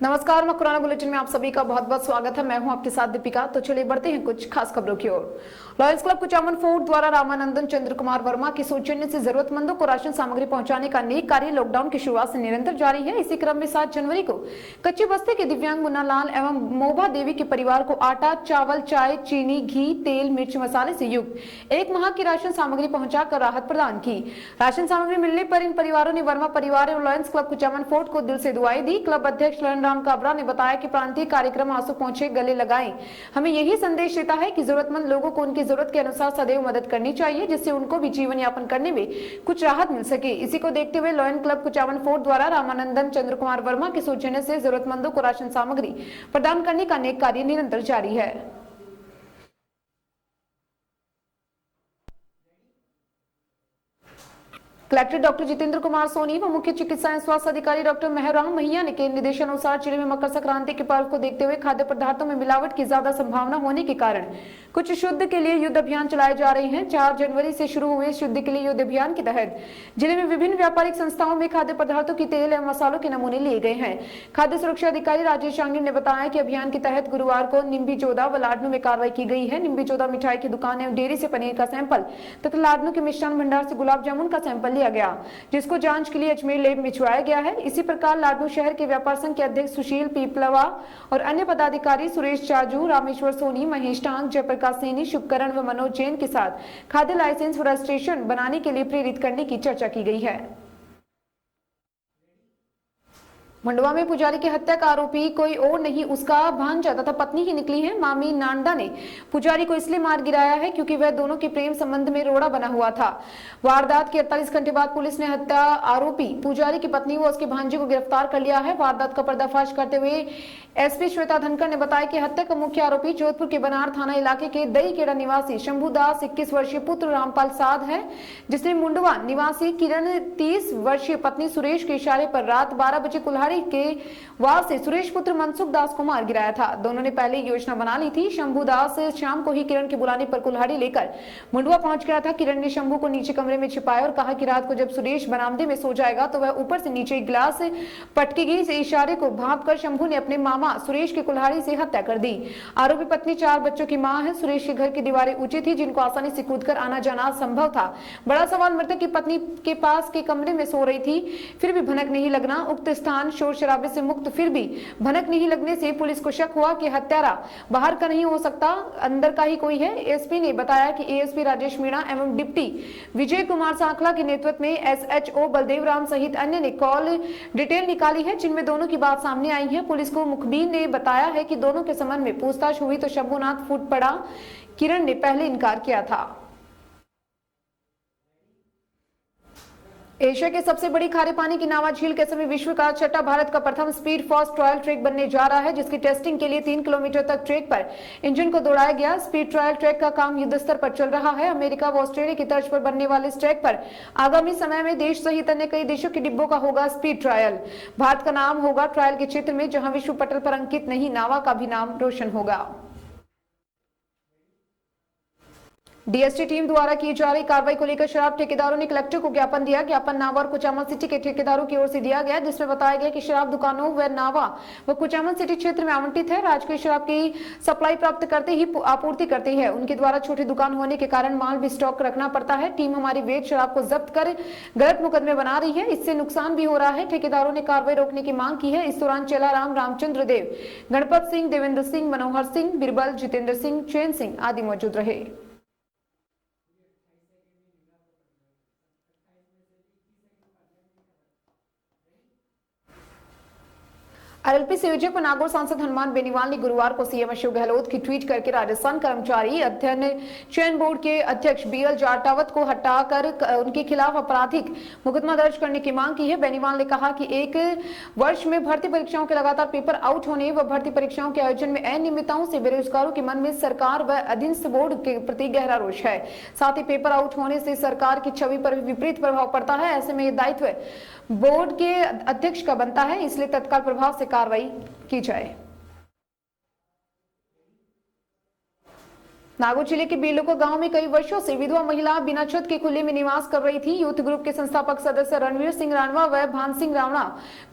नमस्कार, मकराना बुलेटिन में आप सभी का बहुत बहुत स्वागत है। मैं हूं आपके साथ दीपिका। तो चलिए बढ़ते हैं कुछ खास खबरों की ओर। लॉयंस क्लब कुचामन फोर्ट द्वारा रामानंदन चंद्र कुमार वर्मा के सौजन्य से जरूरतमंदों को राशन सामग्री पहुंचाने का नेक कार्य लॉकडाउन की शुरुआत से निरंतर जारी है। इसी क्रम में 7 जनवरी को कच्ची बस्ती के दिव्यांग मुन्ना लाल एवं मोबा देवी के परिवार को आटा, चावल, चाय, चीनी, घी, तेल, मिर्च मसाले से युक्त 1 माह की राशन सामग्री पहुंचाकर राहत प्रदान की। राशन सामग्री मिलने पर इन परिवारों ने वर्मा परिवार एवं लॉयंस क्लब कुचामन फोर्ट को दिल से दुआएं दी। क्लब अध्यक्ष ललन राम काबरा ने बताया कि प्रांतीय कार्यक्रम आंसू पहुंचे गले लगाएं। हमें यही संदेश देता है कि जरूरतमंद लोगों को उनकी जरूरत के अनुसार सदैव मदद करनी चाहिए, जिससे उनको भी जीवन यापन करने में कुछ राहत मिल सके। इसी को देखते हुए लॉयन क्लब कुचामन फोर्ट द्वारा रामानंदन चंद्र कुमार वर्मा के सौजन्य से जरूरतमंदों को राशन सामग्री प्रदान करने का नेक कार्य निरंतर जारी है। कलेक्टर डॉक्टर जितेंद्र कुमार सोनी व मुख्य चिकित्सा एवं स्वास्थ्य अधिकारी डॉक्टर मेहराम महिया ने के निर्देशानुसार जिले में मकर संक्रांति के पर्व को देखते हुए खाद्य पदार्थों में मिलावट की ज्यादा संभावना होने के कारण कुछ शुद्ध के लिए युद्ध अभियान चलाए जा रहे हैं। 4 जनवरी से शुरू हुए शुद्ध के लिए युद्ध अभियान के तहत जिले में विभिन्न व्यापारिक संस्थाओं में खाद्य पदार्थों की तेल एवं मसालों के नमूने लिए गए हैं। खाद्य सुरक्षा अधिकारी राजेश जांगीर ने बताया कि अभियान के तहत गुरुवार को निम्बी जोदा व लाडनू में कार्रवाई की गई है। निम्बी जोदा मिठाई की दुकान एवं डेयरी से पनीर का सैंपल तथा लाडनू के मिष्ठान भंडार से गुलाब जामुन का सैंपल लिया गया, जिसको जांच के लिए अजमेर लैब में भिजवाया गया है। इसी प्रकार लाडनू शहर के व्यापार संघ के अध्यक्ष सुशील पीपलवा और अन्य पदाधिकारी सुरेश चाजू, रामेश्वर सोनी, महेश टांग, जयप्रकाश सैनी, शुभकरण व मनोज जैन के साथ खाद्य लाइसेंस व रजिस्ट्रेशन बनाने के लिए प्रेरित करने की चर्चा की गई है। मंडवा में पुजारी की हत्या का आरोपी कोई और नहीं उसका भांजा तथा पत्नी ही निकली है। मामी नांदा ने पुजारी को इसलिए मार गिराया है क्योंकि वह दोनों के प्रेम संबंध में रोड़ा बना हुआ था। वारदात के 48 घंटे बाद पुलिस ने हत्या आरोपी पुजारी की पत्नी व उसके भांजे को गिरफ्तार कर लिया है। वारदात का पर्दाफाश करते हुए एसपी श्वेता धनखड़ ने बताया कि हत्या का मुख्य आरोपी जोधपुर के बनार थाना इलाके के दईखेड़ा निवासी शंभू दास 21 वर्षीय पुत्र रामपाल साध है, जिसने मुंडवा निवासी किरण 30 वर्षीय पत्नी सुरेश के इशारे पर रात 12 बजे कुल्हाड़ी के वार से सुरेश पुत्र मनसुख दास को मार गिराया था। दोनों ने पहले योजना बना ली थी। शंभू दास शाम को ही किरण के बुलाने पर कुल्हाड़ी लेकर मुंडवा पहुंच गया था। किरण ने शंभू को नीचे कमरे में छिपाया और कहा कि रात को जब सुरेश बरामदे में सो जाएगा तो वह ऊपर से नीचे गिलास पटकेगी। इस इशारे को भांपकर शंभू ने अपने मामा सुरेश की कुल्हाड़ी से हत्या कर दी। आरोपी पत्नी 4 बच्चों की मां है। सुरेश के घर की दीवारें ऊंची थी जिनको आसानी से कूदकर आना जाना संभव था। बड़ा सवाल मृतक की पत्नी के पास के कमरे में सो रही थी, फिर भी भनक नहीं लगना। उक्त स्थान शोर शराबे से मुक्त, फिर भी भनक नहीं लगने से पुलिस को शक हुआ कि हत्यारा बाहर का नहीं हो सकता, अंदर का ही कोई है। एसपी ने बताया कि एएसपी राजेश मीणा एवं डिप्टी विजय कुमार सांखला के नेतृत्व में एसएचओ बलदेव राम सहित अन्य ने कॉल डिटेल निकाली है, जिनमें दोनों की बात सामने आई है। पुलिस को मुखबिर ने बताया है कि दोनों के संबंध में पूछताछ हुई तो शंभुनाथ फूट पड़ा। किरण ने पहले इनकार किया था। एशिया के सबसे बड़ी खारे पानी की नावा झील के समय विश्व का छठा, भारत का प्रथम स्पीड फास्ट ट्रायल ट्रैक बनने जा रहा है, जिसकी टेस्टिंग के लिए 3 किलोमीटर तक ट्रैक पर इंजन को दौड़ाया गया। स्पीड ट्रायल ट्रैक का काम युद्ध स्तर पर चल रहा है। अमेरिका व ऑस्ट्रेलिया की तर्ज पर बनने वाले इस ट्रैक पर आगामी समय में देश सहित अन्य कई देशों के डिब्बों का होगा स्पीड ट्रायल। भारत का नाम होगा ट्रायल के क्षेत्र में, जहां विश्व पटल पर अंकित नई नावा का भी नाम रोशन होगा। डीएसटी टीम द्वारा की जा रही कार्रवाई को लेकर शराब ठेकेदारों ने कलेक्टर को ज्ञापन दिया। ज्ञापन नावा और कुचामन सिटी के ठेकेदारों की ओर से दिया गया, जिसमें बताया गया कि शराब दुकानों व नावा व कुचामन सिटी क्षेत्र में आवंटित है। राजकीय शराब की सप्लाई प्राप्त करते ही आपूर्ति करती है। उनके द्वारा छोटी दुकान होने के कारण माल भी स्टॉक रखना पड़ता है। टीम हमारी वैध शराब को जब्त कर गलत मुकदमे बना रही है, इससे नुकसान भी हो रहा है। ठेकेदारों ने कार्रवाई रोकने की मांग की है। इस दौरान चेलाराम, रामचंद्र देव, गणपत सिंह, देवेंद्र सिंह, मनोहर सिंह, बिरबल, जितेंद्र सिंह, चैन सिंह आदि मौजूद रहे। आरएलपी संयोजक व नागौर सांसद हनुमान बेनीवाल ने गुरुवार को सीएम अशोक गहलोत की ट्वीट करके राजस्थान कर्मचारी अध्ययन चयन बोर्ड के अध्यक्ष बीएल जाटावत को हटाकर उनके खिलाफ आपराधिक मुकदमा दर्ज करने की मांग की है। बेनीवाल ने कहा कि 1 वर्ष में भर्ती परीक्षाओं के लगातार पेपर आउट होने व भर्ती परीक्षाओं के आयोजन में अनियमितताओं से बेरोजगारों के मन में सरकार व अधीनस्थ बोर्ड के प्रति गहरा रोष है। साथ ही पेपर आउट होने से सरकार की छवि पर विपरीत प्रभाव पड़ता है। ऐसे में यह दायित्व बोर्ड के अध्यक्ष का बनता है, इसलिए तत्काल प्रभाव से कार्रवाई की जाए। नागौर जिले के बेलोका गांव में कई वर्षों से विधवा महिला बिना छत के खुले में निवास कर रही थी। यूथ ग्रुप के संस्थापक सदस्य रणवीर सिंह राणवा व भान सिंह राणा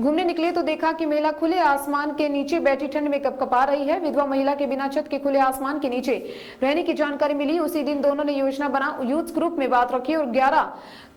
घूमने निकले तो देखा कि महिला खुले आसमान के नीचे बैठी ठंड में कपकपा रही है। विधवा महिला के बिना छत के खुले आसमान के नीचे रहने की जानकारी मिली। उसी दिन दोनों ने योजना बना यूथ ग्रुप में बात रखी और 11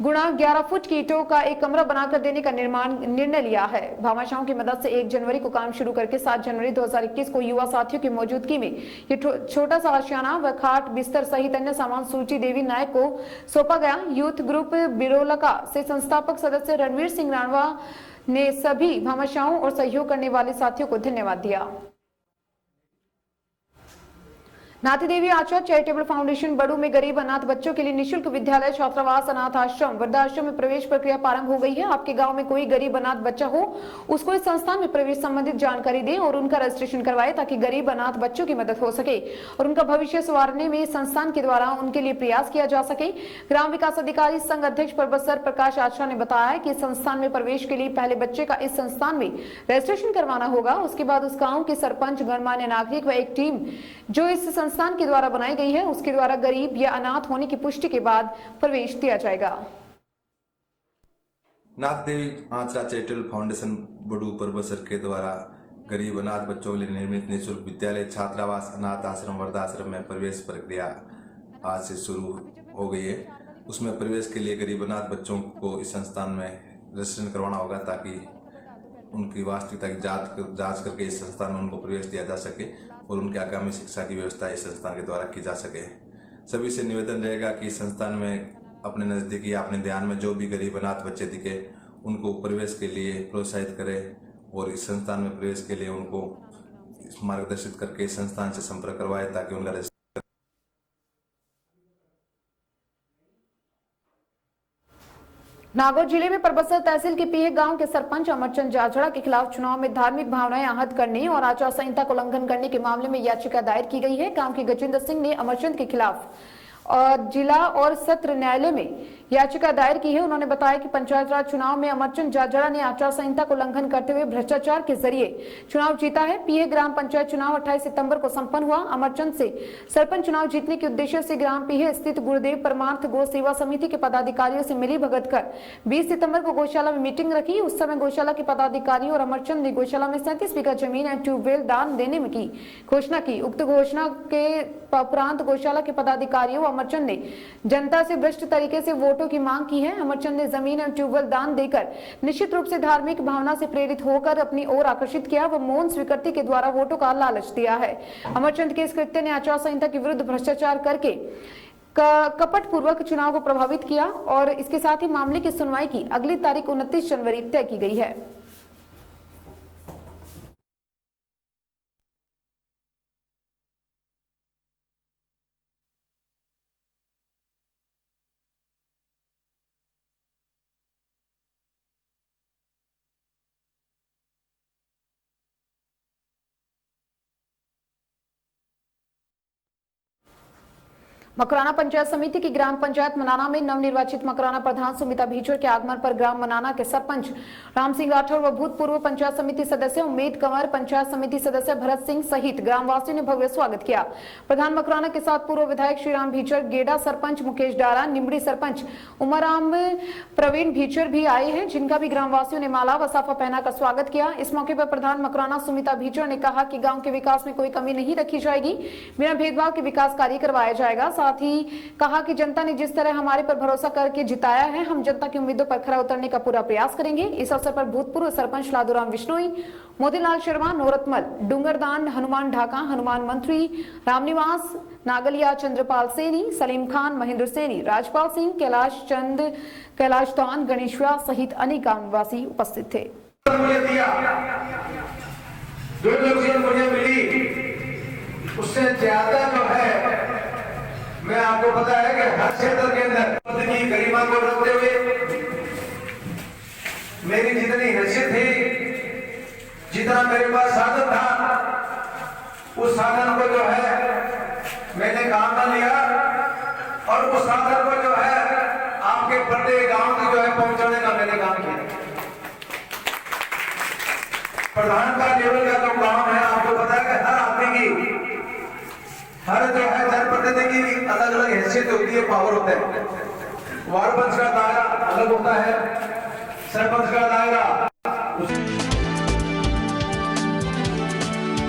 गुणा 11 फुट की ईंटों का एक कमरा बनाकर देने का निर्णय लिया है। भामाशाहों की मदद से 1 जनवरी को काम शुरू करके 7 जनवरी 2021 को युवा साथियों की मौजूदगी में ये छोटा सा आशियाना व खाट बिस्तर सहित अन्य सामान सूची देवी नायक को सौंपा गया। यूथ ग्रुप बिरोलका से संस्थापक सदस्य रणवीर सिंह राणवा ने सभी भामाशाहों और सहयोग करने वाले साथियों को धन्यवाद दिया। नाथी देवी आचार्य चैरिटेबल फाउंडेशन बड़ू में गरीब अनाथ बच्चों के लिए निशुल्क विद्यालय, छात्रावास, अनाथ आश्रम, वृद्धाश्रम में प्रवेश प्रक्रिया प्रारंभ हो गई है। आपके गांव में कोई गरीब अनाथ बच्चा हो, उसको इस संस्थान में प्रवेश संबंधित जानकारी दें और उनका रजिस्ट्रेशन करवाएं ताकि गरीब अनाथ बच्चों की मदद हो सके और उनका भविष्य संवारने में संस्थान के द्वारा उनके लिए प्रयास किया जा सके। ग्राम विकास अधिकारी संघ अध्यक्ष प्रोफेसर प्रकाश आचार्य ने बताया कि संस्थान में प्रवेश के लिए पहले बच्चे का इस संस्थान में रजिस्ट्रेशन करवाना होगा। उसके बाद उस गाँव के सरपंच, गणमान्य नागरिक व एक टीम जो इस संस्थान के द्वारा बनाई गई है उसके द्वारा गरीब या अनाथ होने की पुष्टि के बाद प्रवेश दिया जाएगा। नाथ देवी आचार्य चैरिटेबल फाउंडेशन बड़ू परबसर के द्वारा गरीब अनाथ बच्चों के लिए निर्मित निःशुल्क विद्यालय, छात्रावास, अनाथ आश्रम, वृद्धाश्रम में प्रवेश प्रक्रिया आज से शुरू हो गई है। उसमें प्रवेश के लिए गरीब अनाथ बच्चों को इस संस्थान में रजिस्ट्रेशन करवाना होगा ताकि उनकी वास्तविकता की जांच करके इस संस्थान में उनको प्रवेश दिया जा सके और उनके आगामी शिक्षा की व्यवस्था इस संस्थान के द्वारा की जा सके। सभी से निवेदन रहेगा कि इस संस्थान में अपने नज़दीक या अपने ध्यान में जो भी गरीब अनाथ बच्चे दिखे उनको प्रवेश के लिए प्रोत्साहित करें और इस संस्थान में प्रवेश के लिए उनको मार्गदर्शित करके इस संस्थान से संपर्क करवाए ताकि उनका नागौर जिले में परबसर तहसील के पीहे गांव के सरपंच अमरचंद जाजड़ा के खिलाफ चुनाव में धार्मिक भावनाएं आहत करने और आचार संहिता को उल्लंघन करने के मामले में याचिका दायर की गई है। गांव के गजेंद्र सिंह ने अमरचंद के खिलाफ और जिला और सत्र न्यायालय में याचिका दायर की है। उन्होंने बताया कि पंचायत राज चुनाव में अमरचंद जाजड़ा ने आचार संहिता को उल्लंघन करते हुए भ्रष्टाचार के जरिए चुनाव जीता है। पीहे ग्राम पंचायत चुनाव 28 सितंबर को संपन्न हुआ। अमरचंद से सरपंच चुनाव जीतने के उद्देश्य से ग्राम पीहे स्थित गुरुदेव परमार्थ गौ सेवा समिति के पदाधिकारियों से मिली भगत कर 20 सितंबर को गौशाला में मीटिंग रखी। उस समय गौशाला के पदाधिकारियों और अमरचंद ने गौशाला में 37 बीघा जमीन एवं ट्यूबवेल दान देने में की घोषणा की। उक्त घोषणा के उपरांत गौशाला के पदाधिकारियों अमरचंद ने जनता से भ्रष्ट तरीके से वोटों की मांग की है। अमरचंद ने जमीन एवं ट्यूबवेल दान देकर निश्चित रूप से धार्मिक भावना से प्रेरित होकर अपनी ओर आकर्षित किया व मौन स्वीकृति के द्वारा वोटों का लालच दिया है। अमरचंद के इस कृत्य ने आचार संहिता के विरुद्ध भ्रष्टाचार करके कपट पूर्वक चुनाव को प्रभावित किया और इसके साथ ही मामले की सुनवाई की अगली तारीख 29 जनवरी तय की गई है। मकराना पंचायत समिति की ग्राम पंचायत मनाना में नवनिर्वाचित मकराना प्रधान सुमिता भीचर के आगमन पर ग्राम मनाना के सरपंच राम सिंह राठौर व भूतपूर्व पंचायत समिति सदस्य उम्मीद कंवर, पंचायत समिति सदस्य भरत सिंह सहित ग्रामवासियों ने भव्य स्वागत किया। प्रधान मकराना के साथ पूर्व विधायक श्रीराम भीचर, गेडा सरपंच मुकेश डारा, निमड़ी सरपंच उमाराम प्रवीण भीचर भी आए हैं जिनका भी ग्रामवासियों ने माला व साफा पहनाकर स्वागत किया। इस मौके पर प्रधान मकराना सुमिता भीचर ने कहा कि गाँव के विकास में कोई कमी नहीं रखी जाएगी, बिना भेदभाव के विकास कार्य करवाया जाएगा। साथ ही कहा कि जनता ने जिस तरह हमारे पर भरोसा करके जिताया है, हम जनता की उम्मीदों पर खरा उतरने का पूरा प्रयास करेंगे। इस अवसर पर भूतपूर्व सरपंच लादूराम विश्नोई, मोतीलाल शर्मा, नौरतमल, डूंगरदान, हनुमान ढाका, हनुमान मंत्री, रामनिवास, नागलिया, चंद्रपाल सेनी, सलीम खान, महेंद्र सेनी, राजपाल सिंह, कैलाश चंद, कैलाश तौन, गणेशवा सहित अनेक ग्रामवासी उपस्थित थे। उससे ज्यादा जो है मैं आपको पता है कि हर क्षेत्र के अंदर खुद की गरिमा को रखते हुए मेरी जितनी हैसियत थी, जितना मेरे पास साधन था, उस साधन को जो है मैंने काम में लिया और उस साधन को जो है आपके प्रत्येक गांव में जो है पहुंचाने का मैंने काम किया। प्रधान का लेवल का जो काम है आपको पता है कि हर आदमी की हर जो है समझते थे कि अलग अलग हैसियत होती है, पावर होता है। वार्ड पंच का दायरा अलग होता है, सरपंच का दायरा